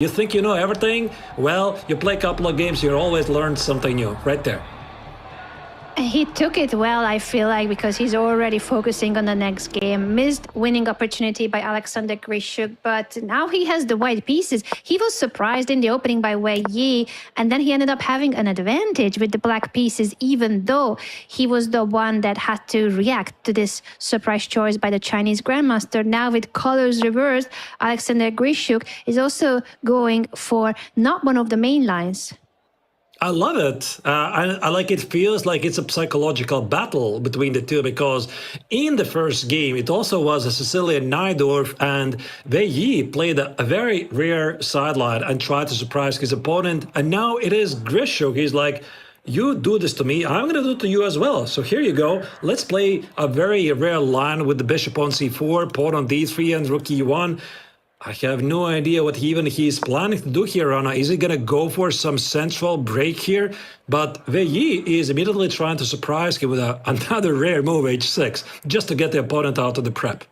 You think you know everything? Well, you play a couple of games, you always learn something new, right there. He took it well, I feel like, because he's already focusing on the next game. Missed winning opportunity by Alexander Grischuk, but now he has the white pieces. He was surprised in the opening by Wei Yi, and then he ended up having an advantage with the black pieces, even though he was the one that had to react to this surprise choice by the Chinese grandmaster. Now with colors reversed, Alexander Grischuk is also going for not one of the main lines. I love it. I like it. Feels like it's a psychological battle between the two, because in the first game it also was a Sicilian Najdorf, and Wei Yi played a very rare sideline and tried to surprise his opponent. And now it is Grischuk. He's like, you do this to me, I'm going to do it to you as well. So here you go. Let's play a very rare line with the bishop on c4, pawn on d3, and rook e1. I have no idea what he's planning to do here, Anna. Is he going to go for some central break here? But Wei Yi is immediately trying to surprise him with another rare move, h6, just to get the opponent out of the prep.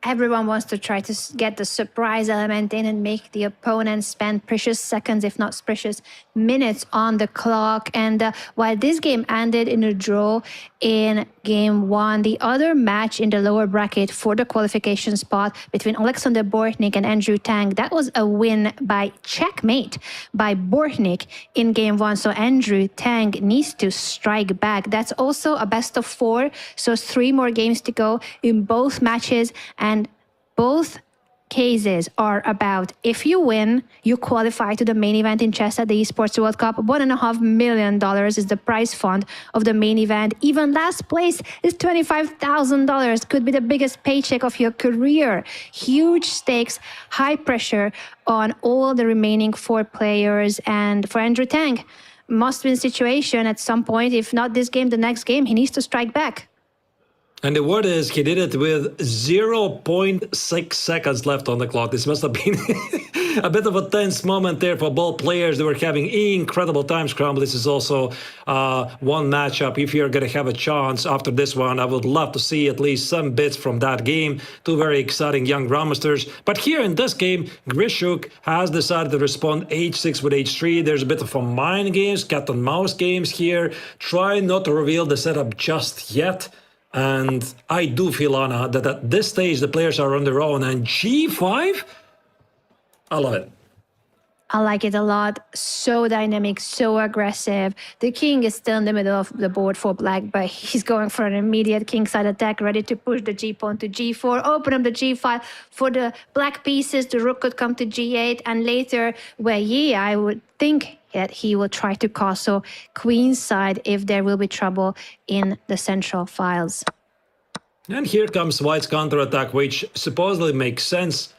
Everyone wants to try to get the surprise element in and make the opponent spend precious seconds, if not precious minutes on the clock. And while this game ended in a draw in game one, the other match in the lower bracket for the qualification spot between Alexander Borchnik and Andrew Tang, that was a win by checkmate by Borchnik in game one. So Andrew Tang needs to strike back. That's also a best of 4. So 3 more games to go in both matches. And both cases are about, if you win, you qualify to the main event in chess at the Esports World Cup. $1.5 million is the prize fund of the main event. Even last place is $25,000. Could be the biggest paycheck of your career. Huge stakes, high pressure on all the remaining 4 players. And for Andrew Tang, must-win situation at some point. If not this game, the next game, he needs to strike back. And the word is he did it with 0.6 seconds left on the clock. This must have been a bit of a tense moment there for both players. They were having incredible time scramble. This is also one matchup. If you're going to have a chance after this one, I would love to see at least some bits from that game. 2 very exciting young grandmasters. But here in this game, Grischuk has decided to respond h6 with h3. There's a bit of a mind games, cat and mouse games here. Try not to reveal the setup just yet. And I do feel, Anna, that at this stage the players are on their own. And g5, I love it. I like it a lot. So dynamic, so aggressive. The king is still in the middle of the board for black, but he's going for an immediate kingside attack, ready to push the g-pawn to g4, open up the g5 for the black pieces. The rook could come to g8, and later, Wei Yi, I would think that he will try to castle queenside if there will be trouble in the central files. And here comes White's counterattack, which supposedly makes sense.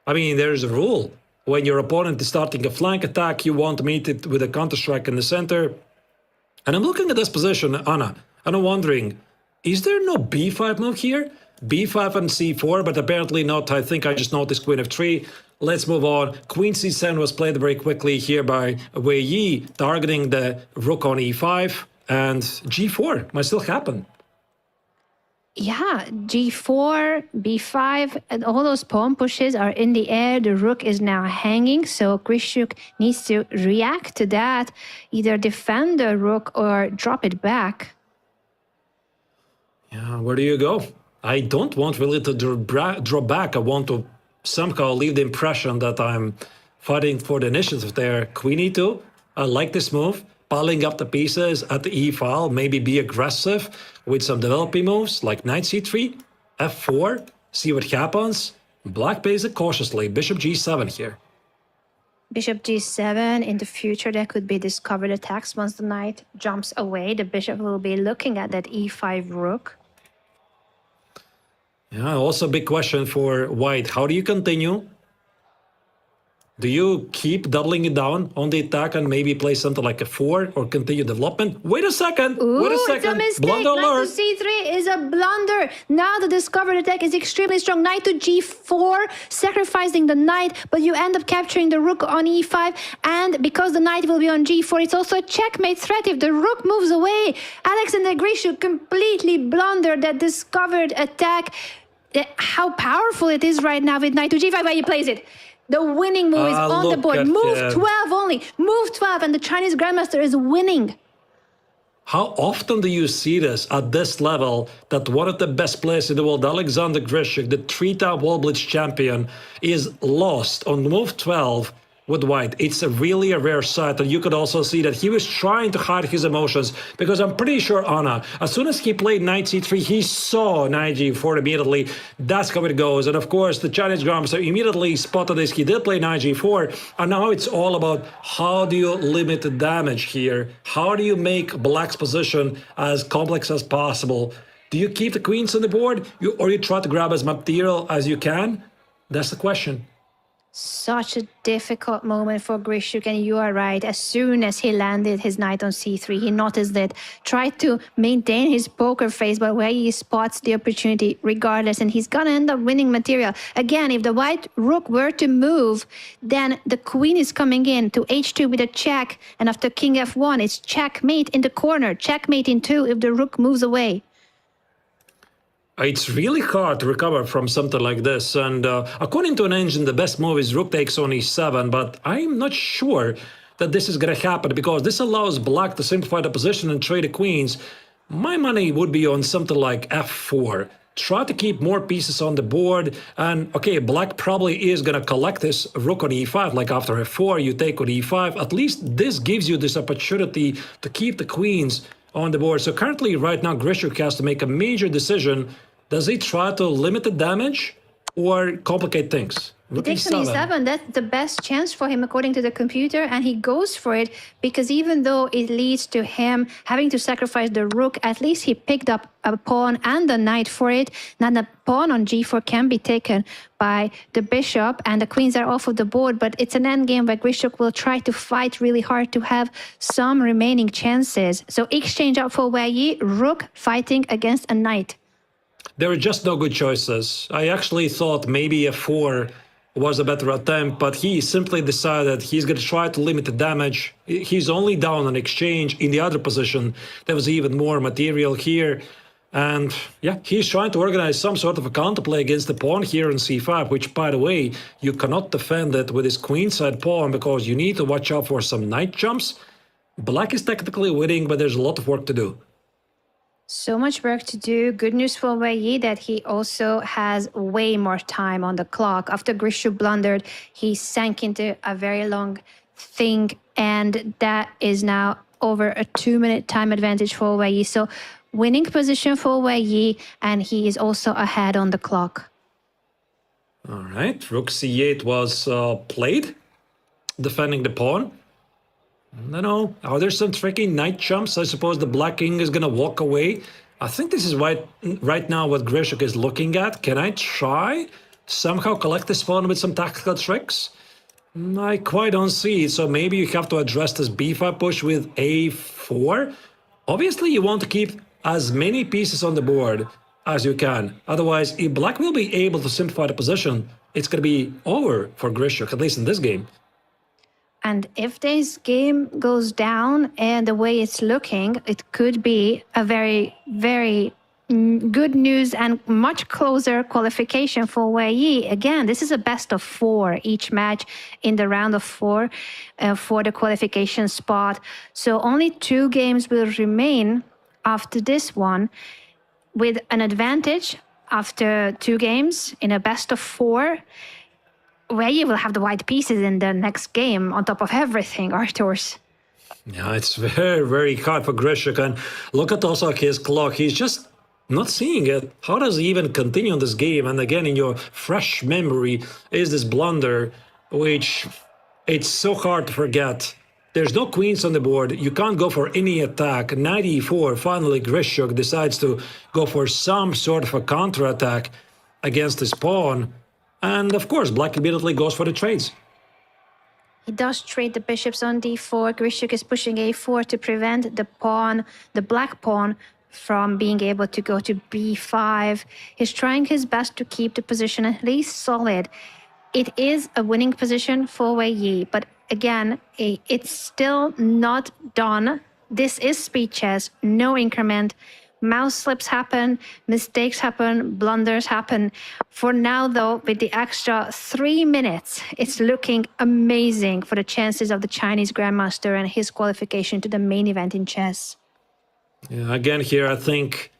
I mean, there's a rule. When your opponent is starting a flank attack, you want to meet it with a counter-strike in the center. And I'm looking at this position, Anna, and I'm wondering, is there no b5 move here? b5 and c4, but apparently not. I think I just noticed queen f3. Let's move on. Queen c7 was played very quickly here by Wei Yi, targeting the rook on e5, and g4 might still happen. Yeah, g4, b5, and all those pawn pushes are in the air. The rook is now hanging, so Grischuk needs to react to that, either defend the rook or drop it back. Yeah, where do you go? I don't want really to draw back. I want to somehow leave the impression that I'm fighting for the initiative there. Queen e2, I like this move. Piling up the pieces at the e-file, maybe be aggressive with some developing moves like knight c3, f4, see what happens. Black plays it cautiously, bishop g7 here. Bishop g7, in the future there could be discovered attacks. Once the knight jumps away, the bishop will be looking at that e5 rook. Yeah, also a big question for White. How do you continue? Do you keep doubling it down on the attack and maybe play something like a 4 or continue development? Wait a second. Ooh, wait a second. It's a mistake. Blunder alert. Knight to c3 is a blunder. Now the discovered attack is extremely strong. Knight to g4, sacrificing the knight, but you end up capturing the rook on e5. And because the knight will be on g4, it's also a checkmate threat if the rook moves away. Alexander Grischuk completely blundered that discovered attack. How powerful it is right now with knight to g5, where he plays it. The winning move is on the Look board. at Move him. 12 only. Move 12, and the Chinese grandmaster is winning. How often do you see this at this level, that one of the best players in the world, Alexander Grischuk, the three-time World Blitz champion, is lost on move 12 with white? It's really a rare sight. And you could also see that he was trying to hide his emotions, because I'm pretty sure, Anna, as soon as he played knight c3, he saw knight g4 immediately. That's how it goes. And of course, the Chinese grandmaster immediately spotted this. He did play knight g4, and now it's all about how do you limit the damage here? How do you make black's position as complex as possible? Do you keep the queens on the board, or you try to grab as much material as you can? That's the question. Such a difficult moment for Grischuk, and you are right. As soon as he landed his knight on c3, he noticed it, tried to maintain his poker face, but Wei Yi spots the opportunity regardless, and he's gonna end up winning material. Again, if the white rook were to move, then the queen is coming in to h2 with a check, and after king f1, it's checkmate in the corner, checkmate in 2 if the rook moves away. It's really hard to recover from something like this, and according to an engine, the best move is rook takes on e7, but I'm not sure that this is going to happen, because this allows black to simplify the position and trade the queens. My money would be on something like f4. Try to keep more pieces on the board, and okay, black probably is going to collect this rook on e5, like after f4, you take on e5. At least this gives you this opportunity to keep the queens on the board. So currently, right now, Grischuk has to make a major decision. Does he try to limit the damage or complicate things? He takes on e7. That's the best chance for him according to the computer, and he goes for it because even though it leads to him having to sacrifice the rook, at least he picked up a pawn and a knight for it. Now the pawn on g4 can be taken by the bishop, and the queens are off of the board, but it's an endgame where Grischuk will try to fight really hard to have some remaining chances. So exchange up for Wei Yi, rook fighting against a knight. There are just no good choices. I actually thought maybe f4 was a better attempt, but he simply decided he's going to try to limit the damage. He's only down on exchange. In the other position, there was even more material here. And yeah, he's trying to organize some sort of a counterplay against the pawn here on c5, which, by the way, you cannot defend it with his queenside pawn because you need to watch out for some knight jumps. Black is technically winning, but there's a lot of work to do. So much work to do. Good news for Wei Yi that he also has way more time on the clock. After Grischuk blundered, he sank into a very long thing, and that is now over a 2-minute time advantage for Wei Yi. So winning position for Wei Yi, and he is also ahead on the clock. All right, rook c8 was played, defending the pawn. I don't know. Are there some tricky knight jumps? I suppose the black king is going to walk away. I think this is right now what Grischuk is looking at. Can I try somehow collect this pawn with some tactical tricks? I quite don't see it. So maybe you have to address this b5 push with a4. Obviously, you want to keep as many pieces on the board as you can. Otherwise, if black will be able to simplify the position, it's going to be over for Grischuk, at least in this game. And if this game goes down and the way it's looking, it could be a very, very good news and much closer qualification for Wei Yi. Again, this is a best of 4 each match in the round of 4 for the qualification spot. So only 2 games will remain after this one, with an advantage after 2 games in a best of 4. Wei Yi will have the white pieces in the next game on top of everything, Arturs. Yeah, it's very, very hard for Grischuk. And look at also his clock. He's just not seeing it. How does he even continue in this game? And again, in your fresh memory is this blunder, which it's so hard to forget. There's no queens on the board. You can't go for any attack. Knight e4, finally Grischuk decides to go for some sort of a counterattack against his pawn. And of course, black immediately goes for the trades. He does trade the bishops on d4. Grischuk is pushing a4 to prevent the pawn, the black pawn, from being able to go to b5. He's trying his best to keep the position at least solid. It is a winning position for Wei Yi, but again, it's still not done. This is speed chess, no increment. Mouse slips happen, mistakes happen, blunders happen. For now, though, with the extra 3 minutes, it's looking amazing for the chances of the Chinese grandmaster and his qualification to the main event in chess. Yeah, again, here, I think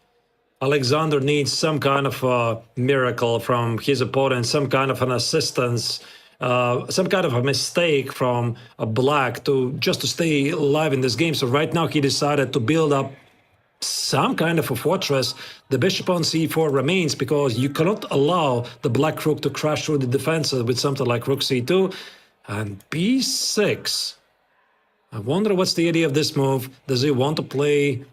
Alexander needs some kind of a miracle from his opponent, some kind of an assistance, some kind of a mistake from a black to stay alive in this game. So right now he decided to build up some kind of a fortress. The bishop on c4 remains because you cannot allow the black rook to crash through the defenses with something like rook c2 and b6. I wonder what's the idea of this move. Does he want to play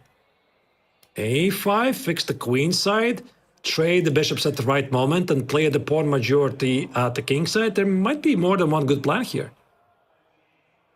a5, fix the queen side, trade the bishops at the right moment, and play the pawn majority at the king side? There might be more than one good plan here.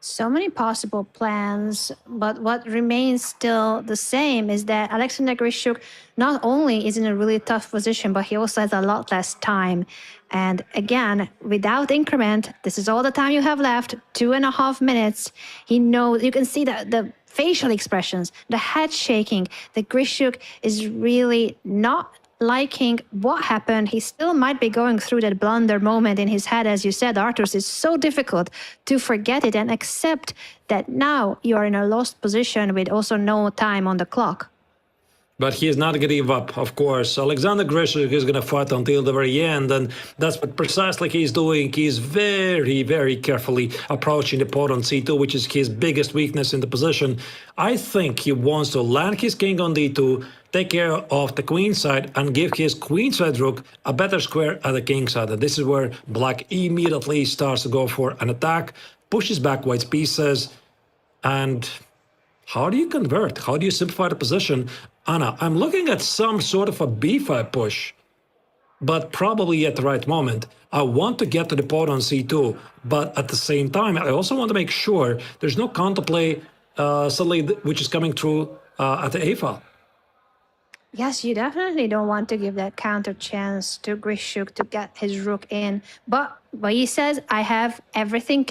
So many possible plans, but what remains still the same is that Alexander Grischuk not only is in a really tough position, but he also has a lot less time. And again, without increment, this is all the time you have left, 2.5 minutes. He knows, you can see that the facial expressions, the head shaking, that Grischuk is really not liking what happened. He still might be going through that blunder moment in his head. As you said, Arthurs, is so difficult to forget it and accept that now you are in a lost position with also no time on the clock. But he is not going to give up, of course. Alexander Grischuk is going to fight until the very end, and that's what precisely he's doing. He's very, very carefully approaching the pawn on c2, which is his biggest weakness in the position. I think he wants to land his king on d2, take care of the queen side, and give his queenside rook a better square at the king side. And this is where black immediately starts to go for an attack, pushes back white's pieces, and how do you convert? How do you simplify the position? Anna, I'm looking at some sort of a b5 push, but probably at the right moment. I want to get to the pawn on c2, but at the same time, I also want to make sure there's no counterplay suddenly which is coming through at the a file. Yes, you definitely don't want to give that counter chance to Grischuk to get his rook in. But Wei Yi says, I have everything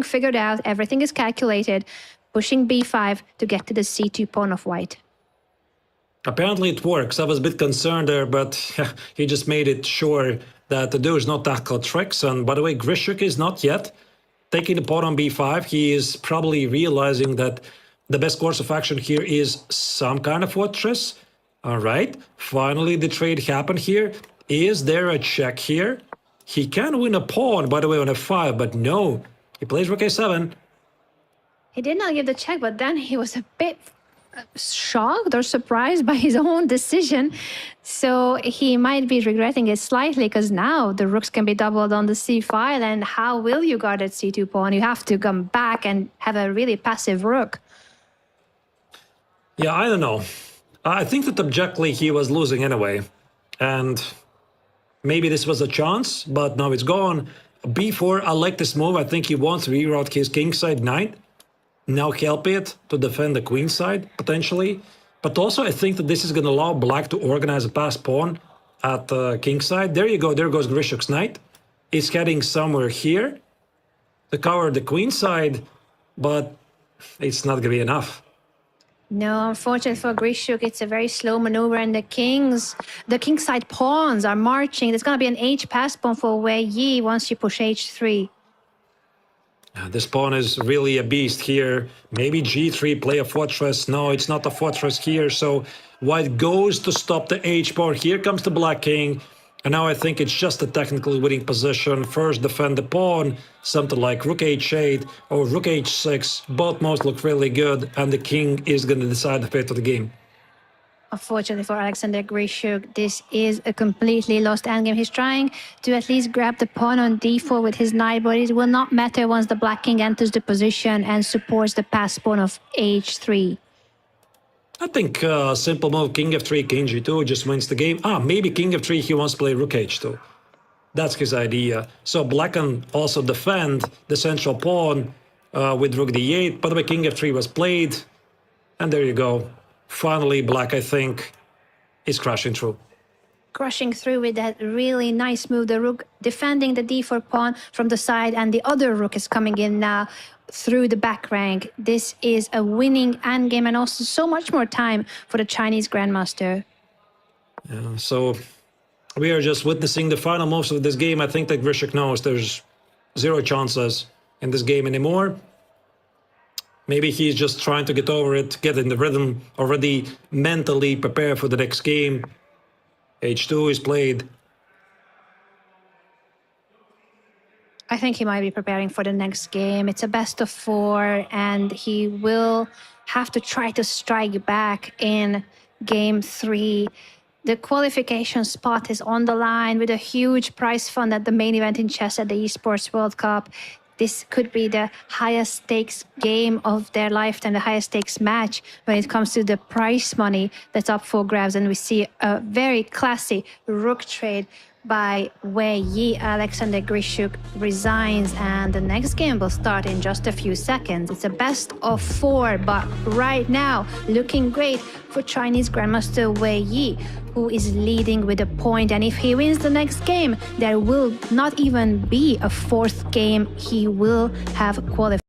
figured out, everything is calculated, pushing b5 to get to the c2 pawn of white. Apparently it works. I was a bit concerned there, but he just made it sure that there is no tactical tricks. And by the way, Grischuk is not yet taking the pawn on b5. He is probably realizing that the best course of action here is some kind of fortress. All right, finally the trade happened here. Is there a check here? He can win a pawn, by the way, on f5, but no. He plays rook a7. He did not give the check, but then he was a bit shocked or surprised by his own decision. So he might be regretting it slightly because now the rooks can be doubled on the c file. And how will you guard that c2 pawn? You have to come back and have a really passive rook. Yeah, I don't know. I think that objectively he was losing anyway. And maybe this was a chance, but now it's gone. b4, I like this move. I think he wants to reroute his kingside knight. Now help it to defend the queen side, potentially. But also, I think that this is going to allow black to organize a passed pawn at the king side. There you go. There goes Grischuk's knight. It's heading somewhere here to cover the queen side, but it's not going to be enough. No, unfortunately for Grischuk, it's a very slow maneuver, and the kingside pawns are marching. There's going to be an h pass pawn for Wei Yi once you push h3. This pawn is really a beast here. Maybe g3, play a fortress. No, it's not a fortress here. So white goes to stop the h pawn. Here comes the black king. And now I think it's just a technically winning position. First defend the pawn, something like rook h8 or rook h6. Both moves look really good, and the king is going to decide the fate of the game. Unfortunately for Alexander Grischuk, this is a completely lost endgame. He's trying to at least grab the pawn on d4 with his knight, but it will not matter once the black king enters the position and supports the passed pawn of h3. I think simple move, king f3, king g2 just wins the game. Maybe king f3, he wants to play rook h2. That's his idea. So black can also defend the central pawn with rook d8. By the way, king f3 was played. And there you go. Finally, black, I think, is crashing through. crushing through with that really nice move. The rook defending the d4 pawn from the side, and the other rook is coming in now through the back rank. This is a winning endgame, and also so much more time for the Chinese grandmaster. Yeah, so we are just witnessing the final moves of this game. I think that Grischuk knows there's zero chances in this game anymore. Maybe he's just trying to get over it, get in the rhythm, already mentally prepare for the next game. H2 is played. I think he might be preparing for the next game. It's a best of 4, and he will have to try to strike back in game 3. The qualification spot is on the line with a huge prize fund at the main event in chess at the Esports World Cup. This could be the highest stakes game of their lifetime, the highest stakes match when it comes to the prize money that's up for grabs. And we see a very classy rook trade by Wei Yi. Alexander Grischuk resigns, and the next game will start in just a few seconds. It's a best of 4, but right now looking great for Chinese grandmaster Wei Yi, who is leading with a point. And if he wins the next game, there will not even be a 4th game. He will have qualified.